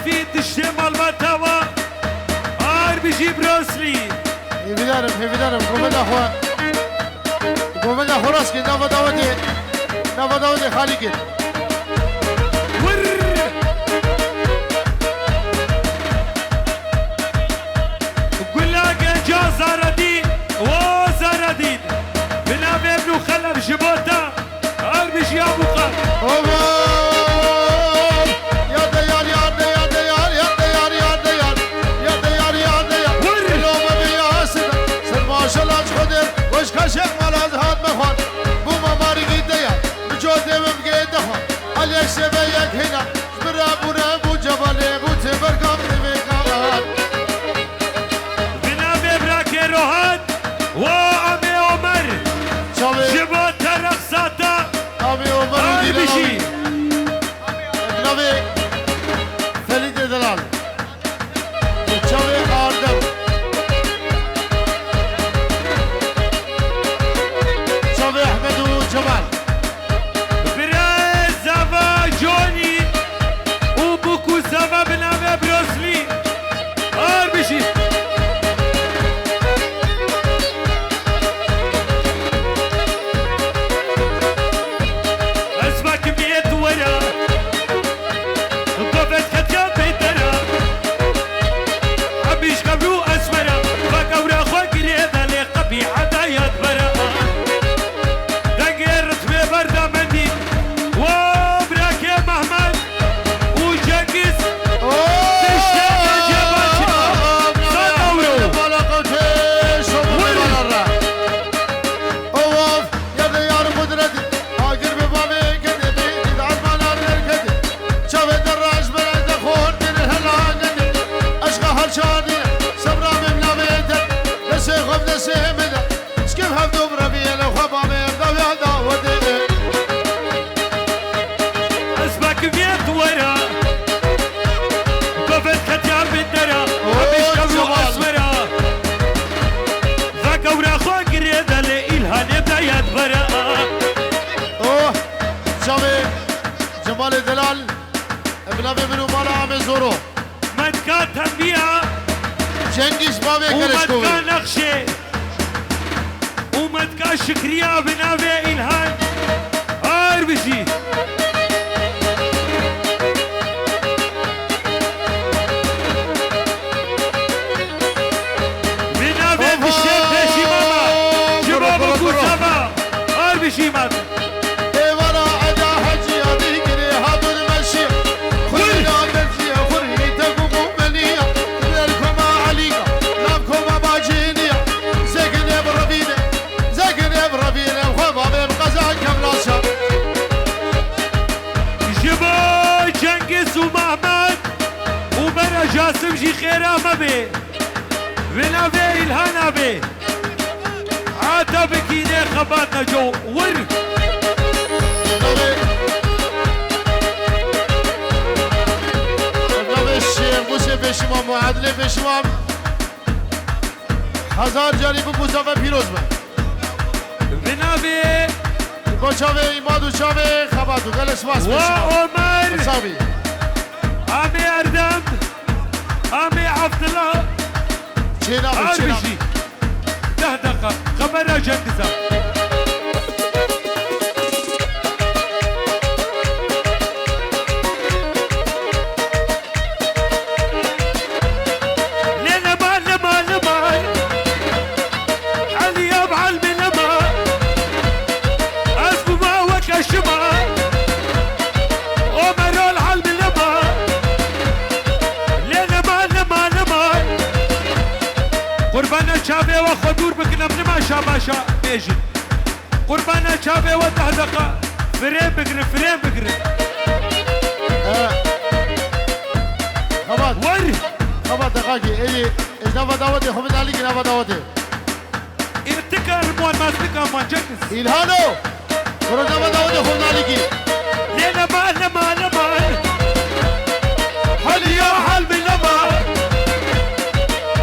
في تشتمل متوا آر بيجي بروسلي هیویدارم گومد خراس که نوا داودی خالی که قلاق جا زاردين وزاردين بلا بيبنو خلف جبوتا آر بيجي أبو قار كشف ملاذ هاد مخوان بو مماري قيديا بجودي وبقيد دخوان عليك سبيك هنا برابونا بو جبالي بو تبرقام تبقام بنا بيبراكي روحان وأمي عمر جبوتا رقصاتا أمي عمر بيجي ابنبي فليد دلال شوي آردم جمال برز زفا جوني وبوكو زفا بنابي بروسلي آر بيجي اسمك ميت ورا قفت كتيا بيترا عبيش قبلو اسمرا فكورا خو قريدا لي قبيحة دايات برا بردمندي وبراكي محمد وجنكس تشتاق جبال صدورو بلقتي شوف بالرا اوف يا ديار قدرتي هاجر ببابي كدي بيد عزمان الركدي شوف الدراج بلد خون من الهلاندي اشقى هالشادي صبرا من بيتك نسيخم نسيمنا سكيف هبدو بربي لو خبامي ضوي داودي كميت ورا قفت كتيا بالدرا ومش قبلو أسورا ذاك ورا خو قريدا لإلها نبدا يدبرا اوه جمال دلال ابن منو مالا عم زورو مدكا تنبيها جنگیش باوی کرشکوی ومدكا نقشي ومدكا شكريا بنابي إلهان آر بجي شيمات ايوانا عدا حجي هذه كري هذا المشي خلينا نمشي خري تقوموا منيا لكم عليقة لكم باجينيا زقن يا بربينا وخبا بقزان كملاشا جبا جنكس ومحمد وبرا جاسم جي خيرا مبي بنا في الهنا بي عاتا بكيني خباتنا جو ور موسى بشمام وعدل بشمام هزار جانب مصطفى پیروز من بنابي بچاوه ایماد و چاوه خباتو گلس واس و عمر بچاوی عمي اردم عمي عبد الله چینا عربشي 10 دقيقة خبرنا جنكسة شافي وخدور بكنا من ما شاباشا بيجي قربانا شافي وتهدقة فريم بقري خبات دقاقي إلي إيش نفا داوتي خبت عليك نفا داوتي ارتكار موان ماسبكا موان جنس إلهانو برو نفا داوتي خبت عليك لينا ما حل يا حل بنما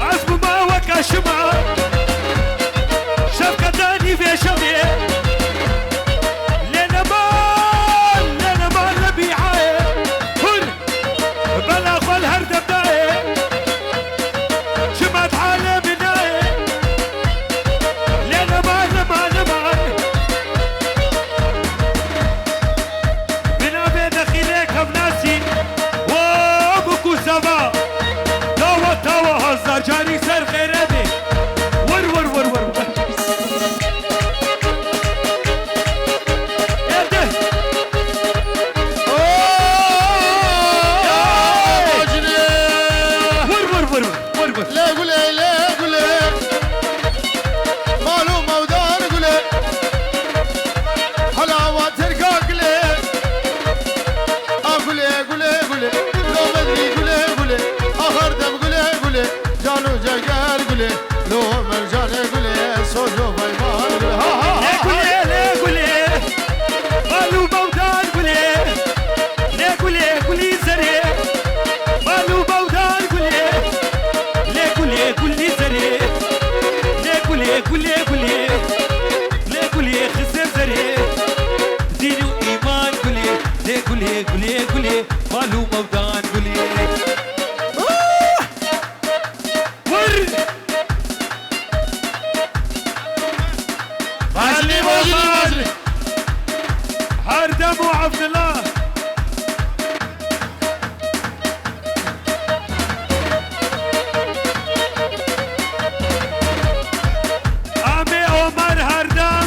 عزب ما وكاشما شفكة داني في شمي لينا ما نبيعه هل بلا قولها قولي مالو مودان قولي ور ماجري هردم وعبد الله عمي عمر هردم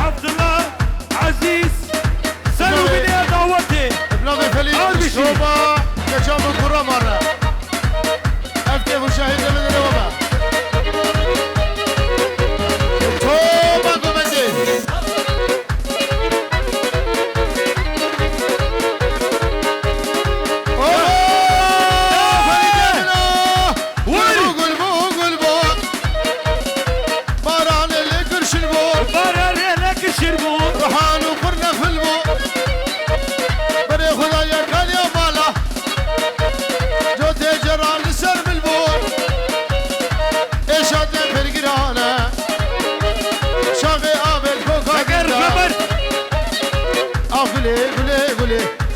عبد الله عزيز سلوا بني دعوتي بلغي فليس أول شوبا كشام الكرة مرة أفتح مشاهدة من الوباء توبا كومندي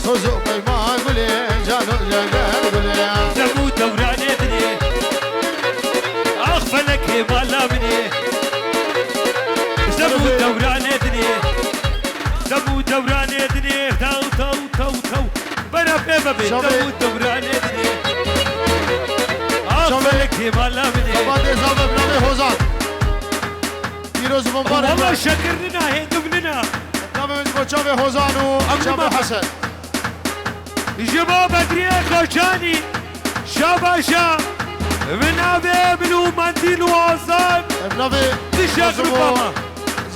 سوزو قيما قولي جانو جانو قولي زبو دوران ادني اغفلك مالا مني زبو دوران ادني زبو دوران ادني تو تو تو تو بنا بيبا بي زبو دوران ادني اغفلك مالا مني بعد اضافه بنامي هوزان فيروز مبارك والله شكرنا هي قبلنا نامي كوتشافي هوزان وشابي حسن جبا بدريه كوشاني شاباشا بنابي بنو منديل وعصام بنابي تشاك ربما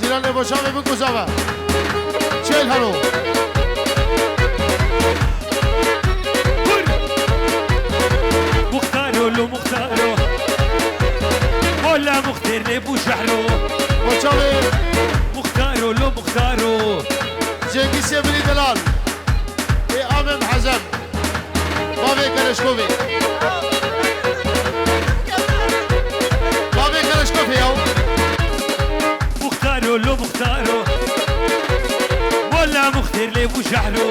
زيلان ابو شابي بكو زابا شيل هلو مختارو لو مختارو ولا مختار لبو شحرو وشابي مختارو لو مختارو جنگي سيبلي دلال امام حزم بابي كرشكوفي بابي كرشكوفي يو مختارو لو مختارو ولا مختار لبو شحرو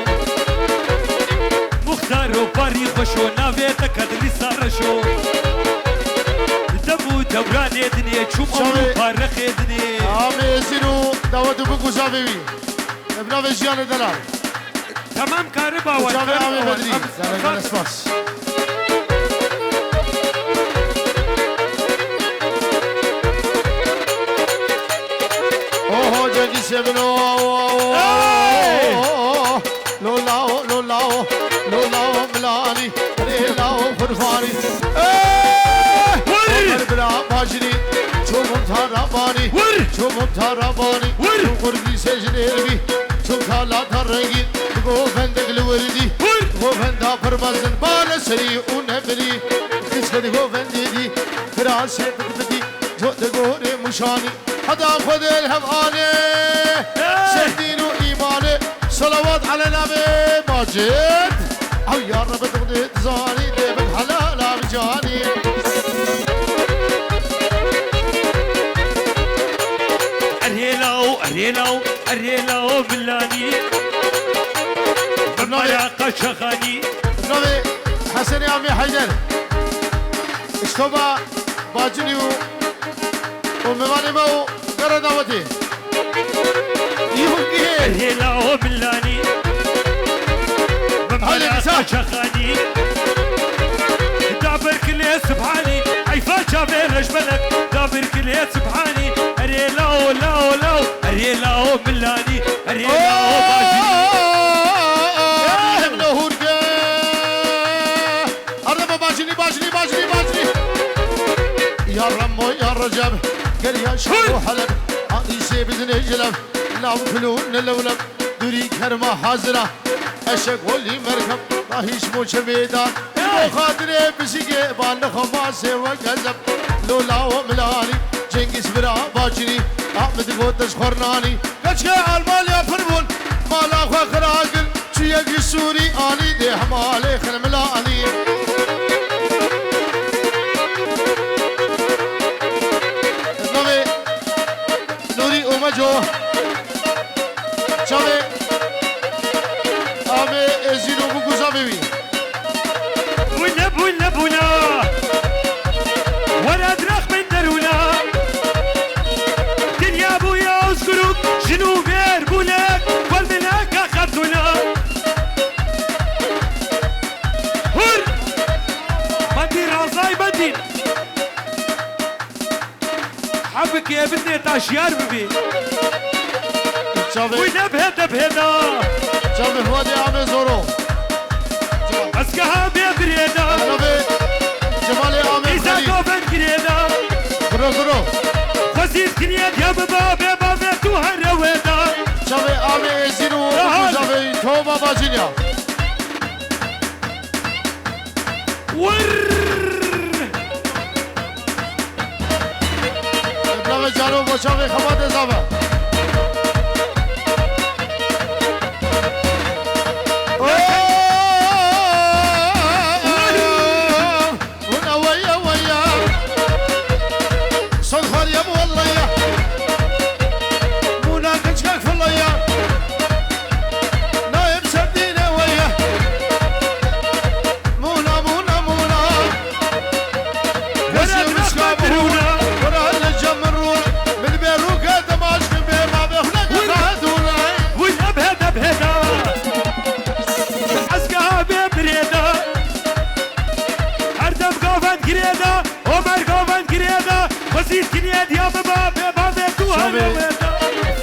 مختارو باري خشو نافيتا كدري سارشو دبو دوران ادني تشوف بارخ ادني امي زينو داود بكو زافيوي ابن جيان دلال تمام كهرباء شافي عمي بدري زين اسباس اوه جنگي سيبنو لولاو لولاو لولاو ملاني ليلاو فرفاني ور بلا باجري شو ممتارباني شو ممتارباني شو قربي سجنيربي شو خالات الرنگي گوفندق الوردي گوفندا پرمازن بال سري ونبري كسكد گوفندي دي فراسه بدي جو دغوري مشاني حدا خذ الهماني سدين وايماني صلوات على النبي ماجد او يا رب تقضي زاني ديبك حلال بجاني اريلاو اريلاو بلاني بمايا قشخاني نوي حسن يا عمي حيدر اشتبا باجني ومواني مو قرر دعوتي يهوكي اريلاو بلاني بمايا قشخاني دابر كلي سبحاني عيفا شافي رجبلك دابر كلي سبحاني اريلاو لاو لاو اريلاو بلاني اريلاو باجني يا رمو يا رجب قال يا شهر وحلب عطي سيب نجلب لا فلون اللولب دوري كرمه حاضره اشق ولي مركب راهيش موش ميدان خاطري بسيقي بان خماسه وكذب لولا وملاني جنگيز برا باجري احمد قوتش خرناني كشكي عالمال يا فرمون مالا خو خراقل شيق السوري اني دي حمالي خلملاني جو چاوه آمه ازینو بگوزا بیوی بكي بدني تاشيار ببي شافي ويدا بهدا بهدا شافي فؤاد عامل زورو اسكها ببريدا شافي جمالي عامل إذا خليل قوبن كريدا برو خسيس كريد يا بابا تو هرويدا شافي عامل زينو شافي توبا باجينيا ور ابراهيم جانو بشافي خبات زابا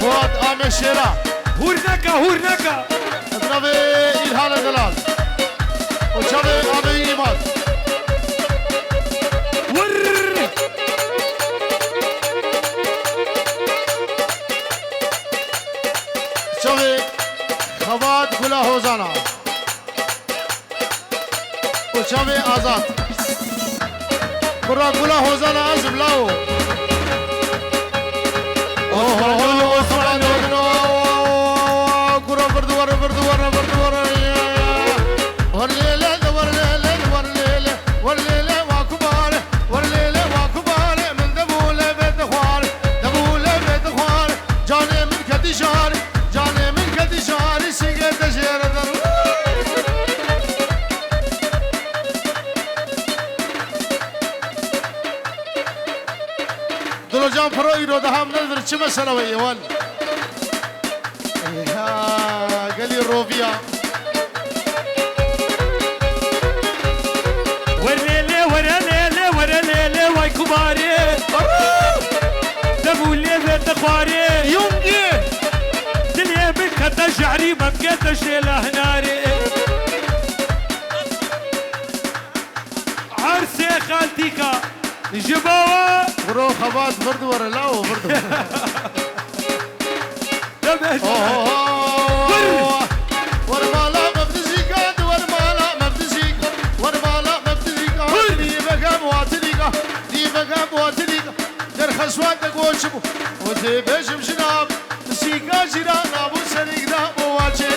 فؤاد عامل شيرا هورنكا ابراهيم الهال دلال وشافي عامل ايمان ور شافي خبات كلها هوزانا وشافي آزاد كرة كلها هوزانا زبلاو كرة بردوار ورليلة وكبار من دبولة بيت خوار جاني من كدي شاري سيقيت شير در دلو جان فرو ايرو دهام نظر چه مسئله ويه وال قالي روبيا ورليلة واي كباري دبولة بيت خواري يونجي دنيا بك تشعري ما بكيت شيله هناري عرسي خالتيكا جباوة برو خبات بردو ورلاو بردو ورمالا مبتزيكا دي بقى مواتريكا در خسواتك وشبو ودي بشم شناب سيكا جيران ابو سريك دا مواجه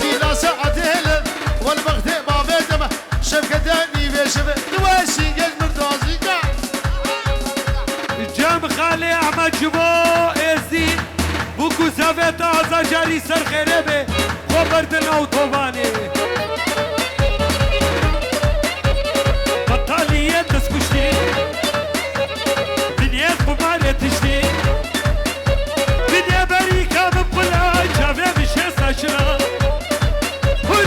زيلا ساعتين والبغت ما بيتما شبكتاني بشبه دواسي قد مردازيكا جام خالي احمد جبو ازي بوكو سافيت ازا جاري سر خربه خبردنا وطوباني بطالية تسكشتي دنيا خمارة تشتي دنيا بريكا ببلا جابي بشي ساشرا هر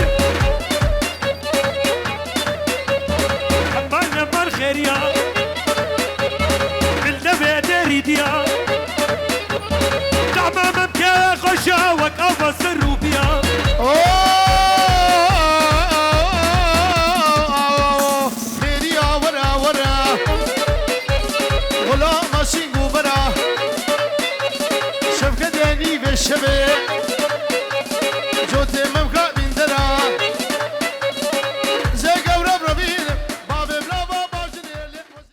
حبانا مار خيريا بالدفع داريديا دعما ممكا خشا وكافا سروبيا شبه جوتي